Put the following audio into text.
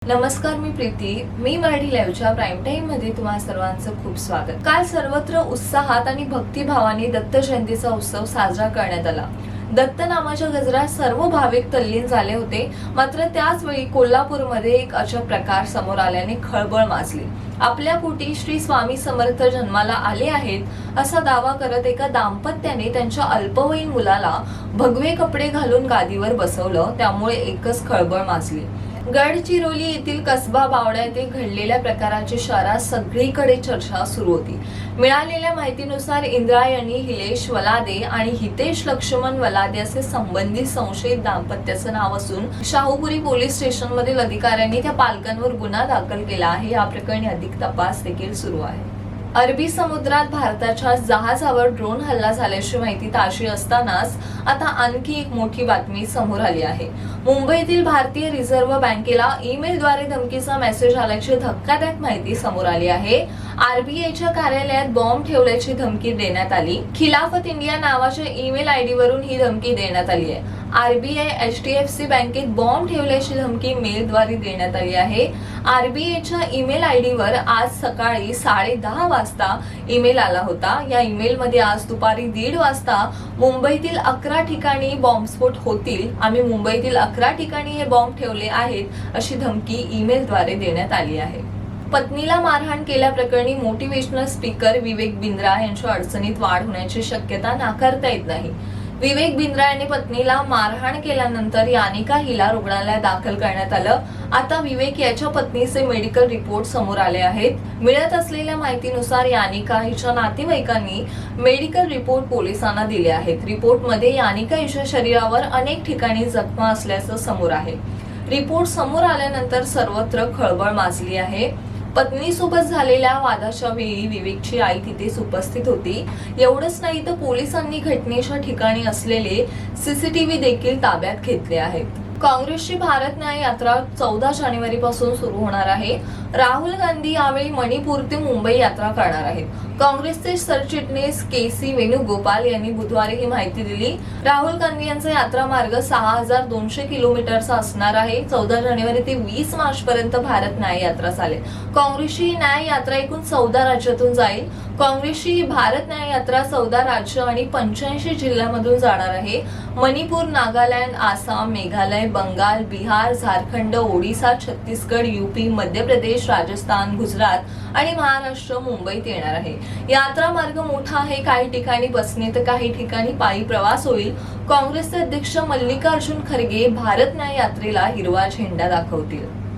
नमस्कार, मी प्रीती. मी मराठी लाईव्हच्या prime time मध्ये तुम्हा सर्वांचं खूप स्वागत. काल सर्वत्र उत्साहात आणि भक्तिभावाने दत्त जयंतीचा उत्सव साजरा करण्यात आला. दत्त नामाच्या गजरात सर्व भाविक तल्लीन झाले होते. मात्र त्याच वेळी कोल्हापूरमध्ये एक अजब प्रकार समोर आल्याने खळबळ माजली. आपल्या पोटी श्री स्वामी समर्थ जन्माला आले आहेत असा दावा करत एका दाम्पत्याने त्यांच्या अल्पवयीन मुलाला भगवे कपडे घालून गादीवर बसवलं. त्यामुळे एकच खळबळ माजली. गडचिरोली येथील कसबा बावडा येथे घडलेल्या प्रकाराची शहरात सगळीकडे चर्चा सुरू होती. मिळालेल्या माहितीनुसार इंद्रायणी हिलेश वलादे आणि हितेश लक्ष्मण वलादे असे संबंधित संशयित दाम्पत्याचं नाव असून शाहूपुरी पोलीस स्टेशन मधील अधिकाऱ्यांनी त्या पालकांवर गुन्हा दाखल केला आहे. या प्रकरणी अधिक तपास देखील सुरू आहे. अरबी समुद्रात भारताच्या जहाजावर ड्रोन हल्ला झाल्याची माहिती ताजी असतानाच आता आणखी एक मोठी बातमी समोर आली आहे. मुंबईतील भारतीय रिझर्व्ह बँकेला ईमेलद्वारे धमकीचा मेसेज आल्याची धक्कादायक माहिती समोर आली आहे. आरबीआयच्या कार्यालयात बॉम्ब ठेवल्याची धमकी देण्यात आली. खिलाफत इंडिया नावाच्या ईमेल आयडी वरून ही धमकी देण्यात आली आहे. आरबीआय एचडीएफसी बँकेत बॉम्ब ठेवल्याची धमकी मेलद्वारे देण्यात आली आहे. आरबीआयच्या ईमेल आयडीवर आज सकाळी 10:30 वाजता ईमेल आला होता. या ईमेलमध्ये आज दुपारी 1:30 वाजता मुंबईतील 11 ठिकाणी बॉम्बस्फोट होतील. आम्ही मुंबईतील 11 ठिकाणी हे बॉम्ब ठेवले आहेत अशी धमकी ईमेलद्वारे देण्यात आली आहे. पत्नीला मारहाण केल्याप्रकरणी मोटिवेशनल स्पीकर विवेक बिंद्रा यांच्या अडचणीत वाढ होण्याची शक्यता नाकारता येत नाही. विवेक बिंद्रा यांनी पत्नीला मारहाण केल्यानंतर यानिका हिला रुग्णालयात दाखल करण्यात आलं. आता विवेक याच्या पत्नीचे मेडिकल रिपोर्ट समोर आले आहेत. मिळत असलेल्या माहितीनुसार यानिका हिच्या नातेवाईकांनी मेडिकल रिपोर्ट पोलिसांना दिले आहेत. रिपोर्टमध्ये यानिका हिच्या शरीरावर अनेक ठिकाणी जखमा असल्याचं समोर आहे. रिपोर्ट समोर आल्यानंतर सर्वत्र खळबळ माजली आहे. पत्नीसोबत झालेल्या वादाच्या वेळी विवेकची आई तिथेच उपस्थित होती. एवढंच नाही तर पोलिसांनी घटनेच्या ठिकाणी असलेले सीसीटीव्ही देखील ताब्यात घेतले आहेत. काँग्रेसची भारत न्याय यात्रा 14 जानेवारी पासून सुरू होणार आहे. राहुल गांधी यावेळी मणिपूर ते मुंबई यात्रा करणार आहेत. काँग्रेसचे सरचिटणीस के.सी. वेणुगोपाल यांनी बुधवारी ही माहिती दिली. राहुल गांधी यांचा यात्रा मार्ग 6200 किलोमीटरचा असणार आहे. 14 जानेवारी ते 20 मार्च पर्यंत भारत न्याय यात्रा चालेल. काँग्रेसची ही न्याय यात्रा एकूण 14 राज्यातून जाईल. काँग्रेसची ही भारत न्याय यात्रा 14 राज्य आणि 85 जिल्ह्यांमधून जाणार आहे. मणिपूर, नागालँड, आसाम, मेघालय, बंगाल, बिहार, झारखंड, ओडिसा, छत्तीसगड, यूपी, मध्य प्रदेश, राजस्थान, गुजरात आणि महाराष्ट्र मुंबईत येणार आहे. यात्रा मार्ग मोठा आहे. काही ठिकाणी बसने तर काही ठिकाणी पायी प्रवास होईल. काँग्रेसचे अध्यक्ष मल्लिकार्जुन खरगे भारत न्याय यात्रेला हिरवा झेंडा दाखवतील.